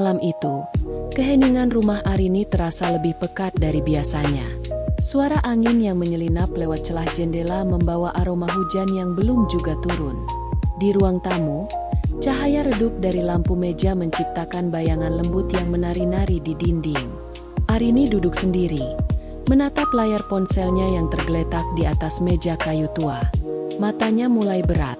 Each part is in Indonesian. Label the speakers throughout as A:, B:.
A: Malam itu, keheningan rumah Arini terasa lebih pekat dari biasanya. Suara angin yang menyelinap lewat celah jendela membawa aroma hujan yang belum juga turun. Di ruang tamu, cahaya redup dari lampu meja menciptakan bayangan lembut yang menari-nari di dinding. Arini duduk sendiri, menatap layar ponselnya yang tergeletak di atas meja kayu tua. Matanya mulai berat,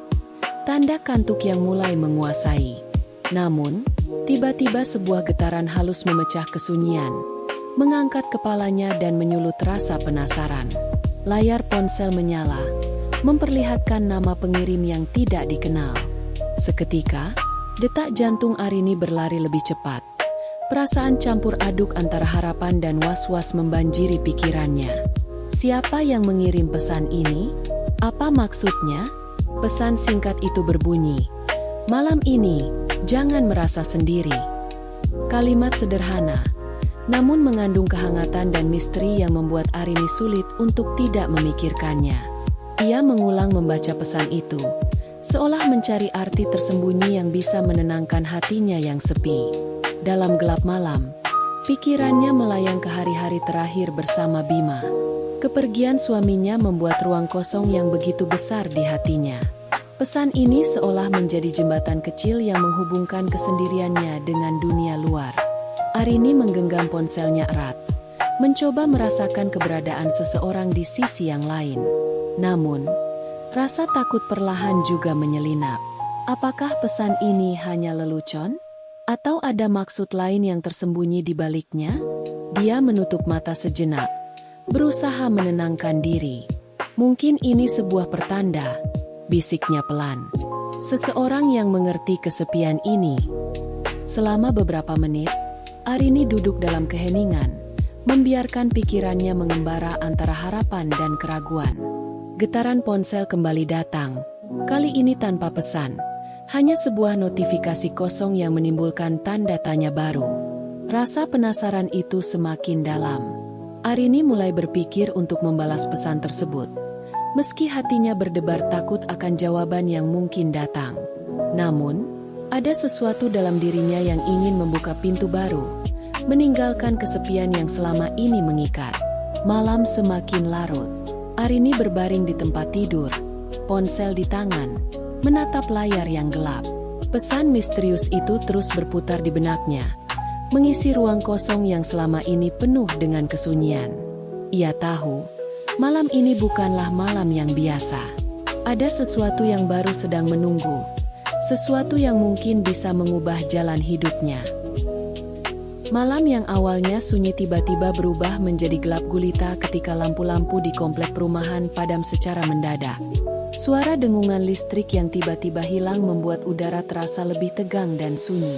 A: tanda kantuk yang mulai menguasai. Namun, tiba-tiba sebuah getaran halus memecah kesunyian, mengangkat kepalanya dan menyulut rasa penasaran. Layar ponsel menyala, memperlihatkan nama pengirim yang tidak dikenal. Seketika, detak jantung Arini berlari lebih cepat. Perasaan campur aduk antara harapan dan was-was membanjiri pikirannya. Siapa yang mengirim pesan ini? Apa maksudnya? Pesan singkat itu berbunyi, "Malam ini, jangan merasa sendiri." Kalimat sederhana, namun mengandung kehangatan dan misteri yang membuat Arini sulit untuk tidak memikirkannya. Ia mengulang membaca pesan itu, seolah mencari arti tersembunyi yang bisa menenangkan hatinya yang sepi. Dalam gelap malam, pikirannya melayang ke hari-hari terakhir bersama Bima. Kepergian suaminya membuat ruang kosong yang begitu besar di hatinya. Pesan ini seolah menjadi jembatan kecil yang menghubungkan kesendiriannya dengan dunia luar. Arini menggenggam ponselnya erat, mencoba merasakan keberadaan seseorang di sisi yang lain. Namun, rasa takut perlahan juga menyelinap. Apakah pesan ini hanya lelucon? Atau ada maksud lain yang tersembunyi di baliknya? Dia menutup mata sejenak, berusaha menenangkan diri. Mungkin ini sebuah pertanda, bisiknya pelan. Seseorang yang mengerti kesepian ini. Selama beberapa menit, Arini duduk dalam keheningan, membiarkan pikirannya mengembara antara harapan dan keraguan. Getaran ponsel kembali datang, kali ini tanpa pesan. Hanya sebuah notifikasi kosong yang menimbulkan tanda tanya baru. Rasa penasaran itu semakin dalam. Arini mulai berpikir untuk membalas pesan tersebut. Meski hatinya berdebar takut akan jawaban yang mungkin datang. Namun, ada sesuatu dalam dirinya yang ingin membuka pintu baru, meninggalkan kesepian yang selama ini mengikat. Malam semakin larut. Arini berbaring di tempat tidur, ponsel di tangan, menatap layar yang gelap. Pesan misterius itu terus berputar di benaknya, mengisi ruang kosong yang selama ini penuh dengan kesunyian. Ia tahu, malam ini bukanlah malam yang biasa. Ada sesuatu yang baru sedang menunggu, sesuatu yang mungkin bisa mengubah jalan hidupnya. Malam yang awalnya sunyi tiba-tiba berubah menjadi gelap gulita ketika lampu-lampu di komplek perumahan padam secara mendadak. Suara dengungan listrik yang tiba-tiba hilang membuat udara terasa lebih tegang dan sunyi.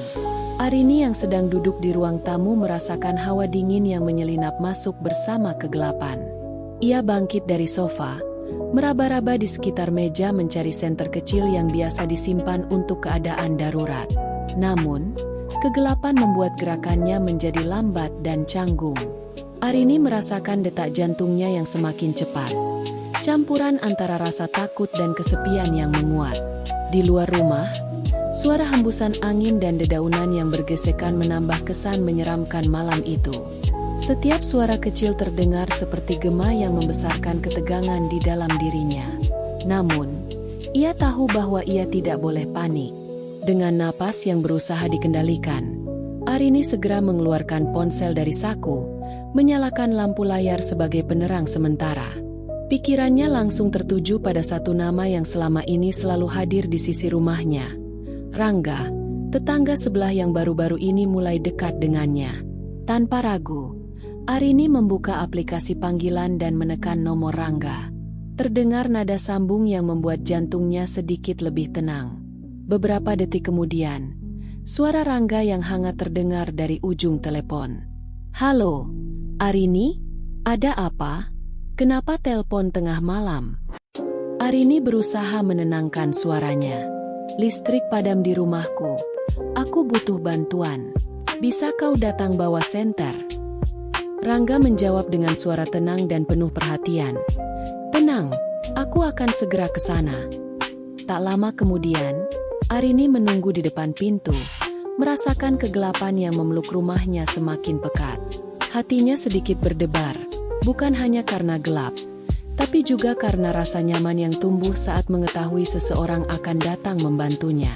A: Arini yang sedang duduk di ruang tamu merasakan hawa dingin yang menyelinap masuk bersama kegelapan. Ia bangkit dari sofa, meraba-raba di sekitar meja mencari senter kecil yang biasa disimpan untuk keadaan darurat. Namun, kegelapan membuat gerakannya menjadi lambat dan canggung. Arini merasakan detak jantungnya yang semakin cepat. Campuran antara rasa takut dan kesepian yang menguat. Di luar rumah, suara hembusan angin dan dedaunan yang bergesekan menambah kesan menyeramkan malam itu. Setiap suara kecil terdengar seperti gema yang membesarkan ketegangan di dalam dirinya. Namun, ia tahu bahwa ia tidak boleh panik. Dengan napas yang berusaha dikendalikan, Arini segera mengeluarkan ponsel dari saku, menyalakan lampu layar sebagai penerang sementara. Pikirannya langsung tertuju pada satu nama yang selama ini selalu hadir di sisi rumahnya. Rangga, tetangga sebelah yang baru-baru ini mulai dekat dengannya. Tanpa ragu, Arini membuka aplikasi panggilan dan menekan nomor Rangga. Terdengar nada sambung yang membuat jantungnya sedikit lebih tenang. Beberapa detik kemudian, suara Rangga yang hangat terdengar dari ujung telepon. "Halo, Arini? Ada apa? Kenapa telepon tengah malam?" Arini berusaha menenangkan suaranya. "Listrik padam di rumahku. Aku butuh bantuan. Bisa kau datang bawa senter?" Rangga menjawab dengan suara tenang dan penuh perhatian. "Tenang, aku akan segera ke sana." Tak lama kemudian, Arini menunggu di depan pintu, merasakan kegelapan yang memeluk rumahnya semakin pekat. Hatinya sedikit berdebar, bukan hanya karena gelap, tapi juga karena rasa nyaman yang tumbuh saat mengetahui seseorang akan datang membantunya.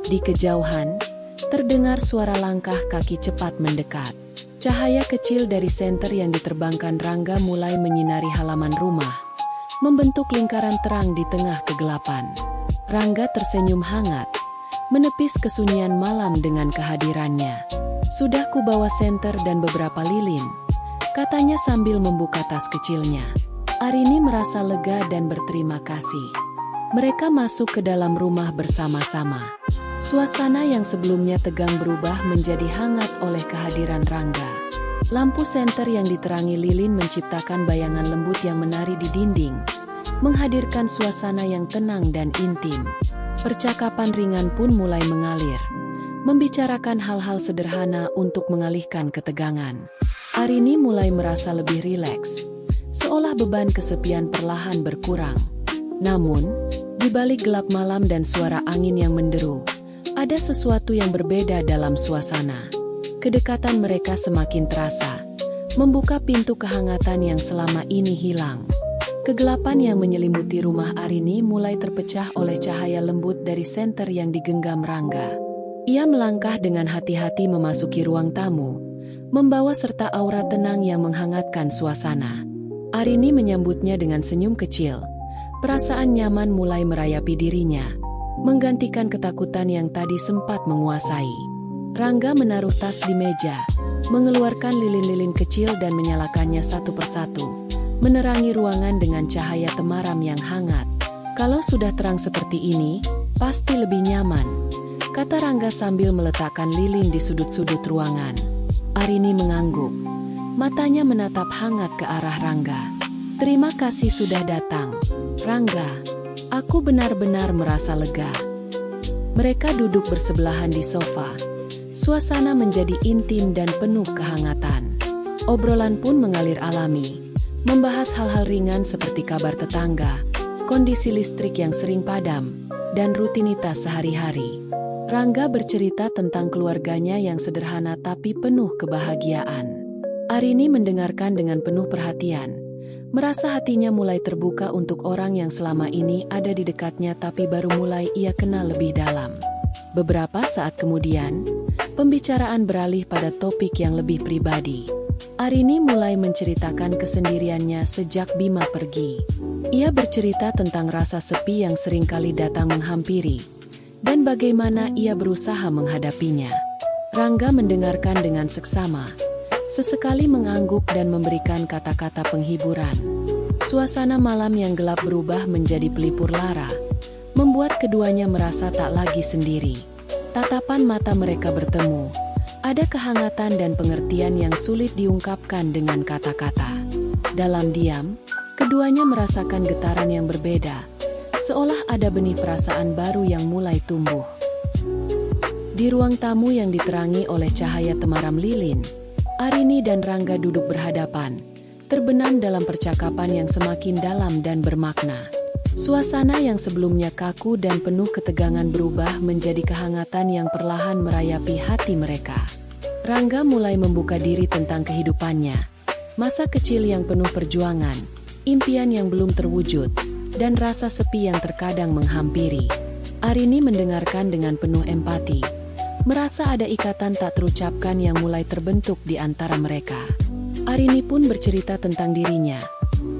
A: Di kejauhan, terdengar suara langkah kaki cepat mendekat. Cahaya kecil dari senter yang diterbangkan Rangga mulai menyinari halaman rumah, membentuk lingkaran terang di tengah kegelapan. Rangga tersenyum hangat, menepis kesunyian malam dengan kehadirannya. "Sudah kubawa senter dan beberapa lilin," katanya sambil membuka tas kecilnya. Arini merasa lega dan berterima kasih. Mereka masuk ke dalam rumah bersama-sama. Suasana yang sebelumnya tegang berubah menjadi hangat oleh kehadiran Rangga. Lampu senter yang diterangi lilin menciptakan bayangan lembut yang menari di dinding, menghadirkan suasana yang tenang dan intim. Percakapan ringan pun mulai mengalir, membicarakan hal-hal sederhana untuk mengalihkan ketegangan. Arini mulai merasa lebih rileks, seolah beban kesepian perlahan berkurang. Namun, di balik gelap malam dan suara angin yang menderu, ada sesuatu yang berbeda dalam suasana. Kedekatan mereka semakin terasa, membuka pintu kehangatan yang selama ini hilang. Kegelapan yang menyelimuti rumah Arini mulai terpecah oleh cahaya lembut dari senter yang digenggam Rangga. Ia melangkah dengan hati-hati memasuki ruang tamu, membawa serta aura tenang yang menghangatkan suasana. Arini menyambutnya dengan senyum kecil. Perasaan nyaman mulai merayapi dirinya, menggantikan ketakutan yang tadi sempat menguasai. Rangga menaruh tas di meja, mengeluarkan lilin-lilin kecil dan menyalakannya satu persatu, menerangi ruangan dengan cahaya temaram yang hangat. "Kalau sudah terang seperti ini, pasti lebih nyaman," kata Rangga sambil meletakkan lilin di sudut-sudut ruangan. Arini mengangguk, matanya menatap hangat ke arah Rangga. "Terima kasih sudah datang, Rangga. Aku benar-benar merasa lega." Mereka duduk bersebelahan di sofa. Suasana menjadi intim dan penuh kehangatan. Obrolan pun mengalir alami, membahas hal-hal ringan seperti kabar tetangga, kondisi listrik yang sering padam, dan rutinitas sehari-hari. Rangga bercerita tentang keluarganya yang sederhana tapi penuh kebahagiaan. Arini mendengarkan dengan penuh perhatian, merasa hatinya mulai terbuka untuk orang yang selama ini ada di dekatnya tapi baru mulai ia kenal lebih dalam. Beberapa saat kemudian, pembicaraan beralih pada topik yang lebih pribadi. Arini mulai menceritakan kesendiriannya sejak Bima pergi. Ia bercerita tentang rasa sepi yang seringkali datang menghampiri, dan bagaimana ia berusaha menghadapinya. Rangga mendengarkan dengan seksama, sesekali mengangguk dan memberikan kata-kata penghiburan. Suasana malam yang gelap berubah menjadi pelipur lara, membuat keduanya merasa tak lagi sendiri. Tatapan mata mereka bertemu, ada kehangatan dan pengertian yang sulit diungkapkan dengan kata-kata. Dalam diam, keduanya merasakan getaran yang berbeda, seolah ada benih perasaan baru yang mulai tumbuh. Di ruang tamu yang diterangi oleh cahaya temaram lilin, Arini dan Rangga duduk berhadapan, terbenam dalam percakapan yang semakin dalam dan bermakna. Suasana yang sebelumnya kaku dan penuh ketegangan berubah menjadi kehangatan yang perlahan merayapi hati mereka. Rangga mulai membuka diri tentang kehidupannya, masa kecil yang penuh perjuangan, impian yang belum terwujud, dan rasa sepi yang terkadang menghampiri. Arini mendengarkan dengan penuh empati, merasa ada ikatan tak terucapkan yang mulai terbentuk di antara mereka. Arini pun bercerita tentang dirinya,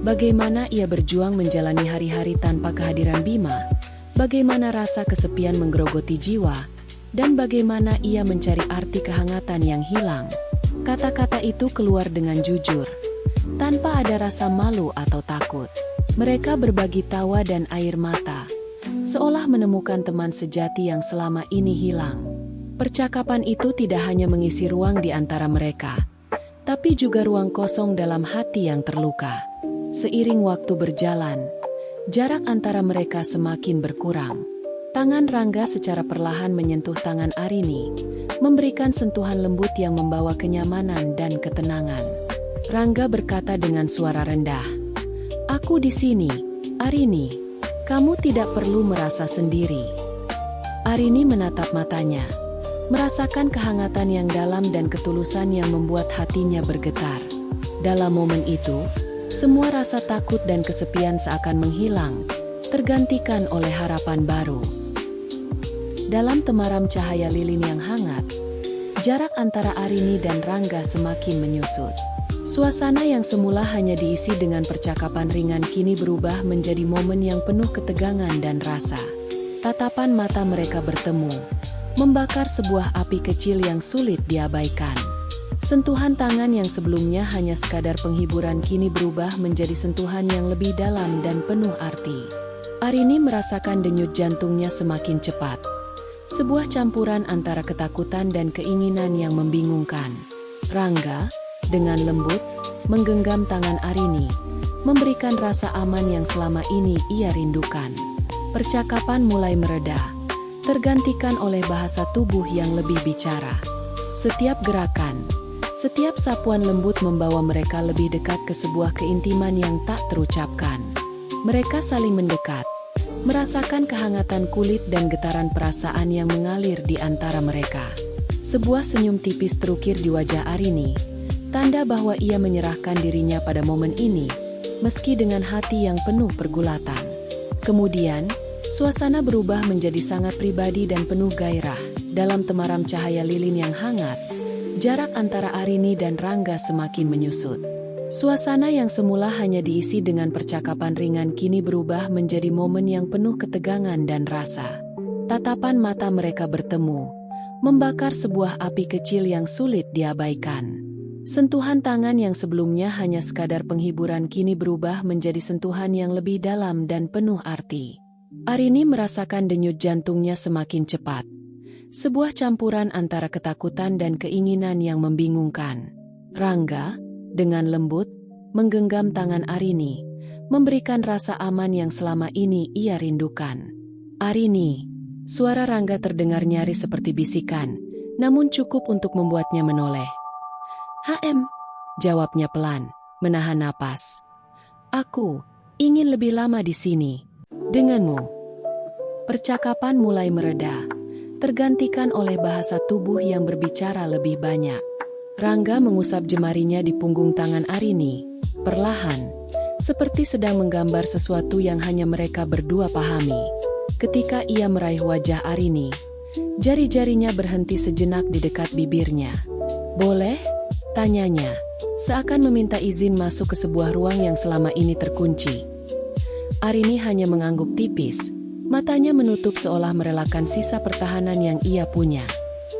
A: bagaimana ia berjuang menjalani hari-hari tanpa kehadiran Bima, bagaimana rasa kesepian menggerogoti jiwa, dan bagaimana ia mencari arti kehangatan yang hilang. Kata-kata itu keluar dengan jujur, tanpa ada rasa malu atau takut. Mereka berbagi tawa dan air mata, seolah menemukan teman sejati yang selama ini hilang. Percakapan itu tidak hanya mengisi ruang di antara mereka, tapi juga ruang kosong dalam hati yang terluka. Seiring waktu berjalan, jarak antara mereka semakin berkurang. Tangan Rangga secara perlahan menyentuh tangan Arini, memberikan sentuhan lembut yang membawa kenyamanan dan ketenangan. Rangga berkata dengan suara rendah, "Aku di sini, Arini. Kamu tidak perlu merasa sendiri." Arini menatap matanya, merasakan kehangatan yang dalam dan ketulusan yang membuat hatinya bergetar. Dalam momen itu, semua rasa takut dan kesepian seakan menghilang, tergantikan oleh harapan baru. Dalam temaram cahaya lilin yang hangat, jarak antara Arini dan Rangga semakin menyusut. Suasana yang semula hanya diisi dengan percakapan ringan kini berubah menjadi momen yang penuh ketegangan dan rasa. Tatapan mata mereka bertemu, membakar sebuah api kecil yang sulit diabaikan. Sentuhan tangan yang sebelumnya hanya sekadar penghiburan kini berubah menjadi sentuhan yang lebih dalam dan penuh arti. Arini merasakan denyut jantungnya semakin cepat. Sebuah campuran antara ketakutan dan keinginan yang membingungkan. Rangga, dengan lembut, menggenggam tangan Arini, memberikan rasa aman yang selama ini ia rindukan. Percakapan mulai mereda, tergantikan oleh bahasa tubuh yang lebih bicara. Setiap gerakan, setiap sapuan lembut membawa mereka lebih dekat ke sebuah keintiman yang tak terucapkan. Mereka saling mendekat, merasakan kehangatan kulit dan getaran perasaan yang mengalir di antara mereka. Sebuah senyum tipis terukir di wajah Arini, tanda bahwa ia menyerahkan dirinya pada momen ini, meski dengan hati yang penuh pergulatan. Kemudian, suasana berubah menjadi sangat pribadi dan penuh gairah. Dalam temaram cahaya lilin yang hangat, jarak antara Arini dan Rangga semakin menyusut. Suasana yang semula hanya diisi dengan percakapan ringan kini berubah menjadi momen yang penuh ketegangan dan rasa. Tatapan mata mereka bertemu, membakar sebuah api kecil yang sulit diabaikan. Sentuhan tangan yang sebelumnya hanya sekadar penghiburan kini berubah menjadi sentuhan yang lebih dalam dan penuh arti. Arini merasakan denyut jantungnya semakin cepat. Sebuah campuran antara ketakutan dan keinginan yang membingungkan. Rangga, dengan lembut, menggenggam tangan Arini, memberikan rasa aman yang selama ini ia rindukan. Arini, suara Rangga terdengar nyaris seperti bisikan, namun cukup untuk membuatnya menoleh. Jawabnya pelan, menahan napas. Aku ingin lebih lama di sini, denganmu. Percakapan mulai mereda, tergantikan oleh bahasa tubuh yang berbicara lebih banyak. Rangga mengusap jemarinya di punggung tangan Arini, perlahan, seperti sedang menggambar sesuatu yang hanya mereka berdua pahami. Ketika ia meraih wajah Arini, jari-jarinya berhenti sejenak di dekat bibirnya. Boleh? Tanyanya, seakan meminta izin masuk ke sebuah ruang yang selama ini terkunci. Arini hanya mengangguk tipis, matanya menutup seolah merelakan sisa pertahanan yang ia punya.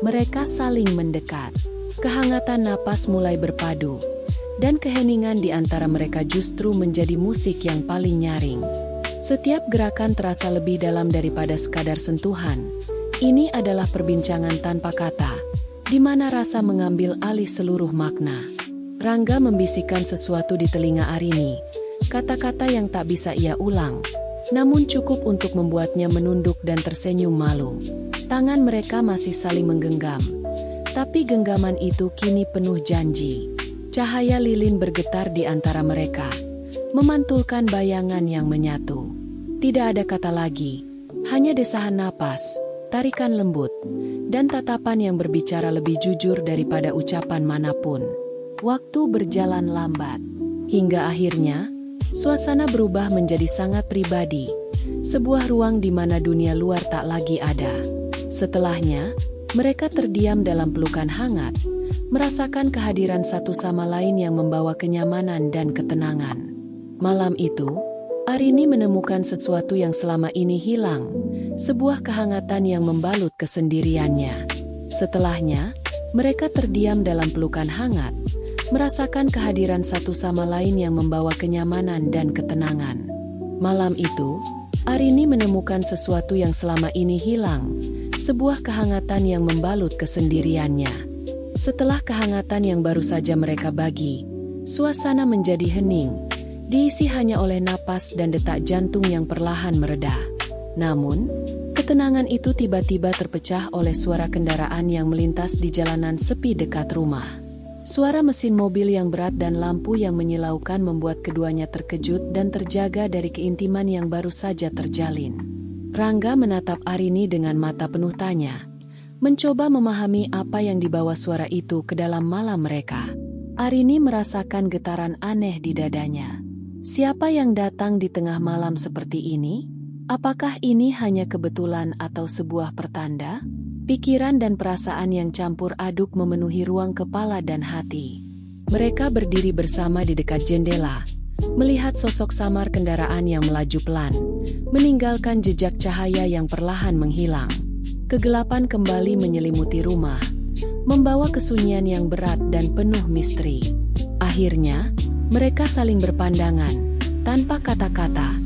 A: Mereka saling mendekat. Kehangatan napas mulai berpadu, dan keheningan di antara mereka justru menjadi musik yang paling nyaring. Setiap gerakan terasa lebih dalam daripada sekadar sentuhan. Ini adalah perbincangan tanpa kata, di mana rasa mengambil alih seluruh makna. Rangga membisikkan sesuatu di telinga Arini, kata-kata yang tak bisa ia ulang, namun cukup untuk membuatnya menunduk dan tersenyum malu. Tangan mereka masih saling menggenggam, tapi genggaman itu kini penuh janji. Cahaya lilin bergetar di antara mereka, memantulkan bayangan yang menyatu. Tidak ada kata lagi, hanya desahan napas, tarikan lembut, dan tatapan yang berbicara lebih jujur daripada ucapan manapun. Waktu berjalan lambat, hingga akhirnya, suasana berubah menjadi sangat pribadi, sebuah ruang di mana dunia luar tak lagi ada. Setelahnya, mereka terdiam dalam pelukan hangat, merasakan kehadiran satu sama lain yang membawa kenyamanan dan ketenangan. Malam itu, Arini menemukan sesuatu yang selama ini hilang, sebuah kehangatan yang membalut kesendiriannya. Setelahnya, mereka terdiam dalam pelukan hangat, merasakan kehadiran satu sama lain yang membawa kenyamanan dan ketenangan. Malam itu, Arini menemukan sesuatu yang selama ini hilang, sebuah kehangatan yang membalut kesendiriannya. Setelah kehangatan yang baru saja mereka bagi, suasana menjadi hening, diisi hanya oleh napas dan detak jantung yang perlahan mereda. Namun, ketenangan itu tiba-tiba terpecah oleh suara kendaraan yang melintas di jalanan sepi dekat rumah. Suara mesin mobil yang berat dan lampu yang menyilaukan membuat keduanya terkejut dan terjaga dari keintiman yang baru saja terjalin. Rangga menatap Arini dengan mata penuh tanya, mencoba memahami apa yang dibawa suara itu ke dalam malam mereka. Arini merasakan getaran aneh di dadanya. Siapa yang datang di tengah malam seperti ini? Apakah ini hanya kebetulan atau sebuah pertanda? Pikiran dan perasaan yang campur aduk memenuhi ruang kepala dan hati. Mereka berdiri bersama di dekat jendela, melihat sosok samar kendaraan yang melaju pelan, meninggalkan jejak cahaya yang perlahan menghilang. Kegelapan kembali menyelimuti rumah, membawa kesunyian yang berat dan penuh misteri. Akhirnya, mereka saling berpandangan, tanpa kata-kata,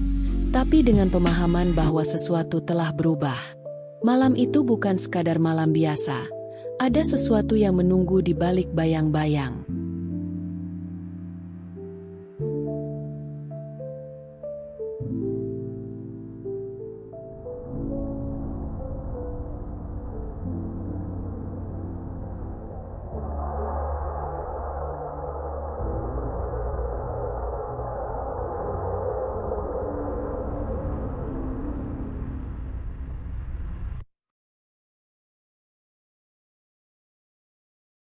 A: tapi dengan pemahaman bahwa sesuatu telah berubah. Malam itu bukan sekadar malam biasa, ada sesuatu yang menunggu di balik bayang-bayang.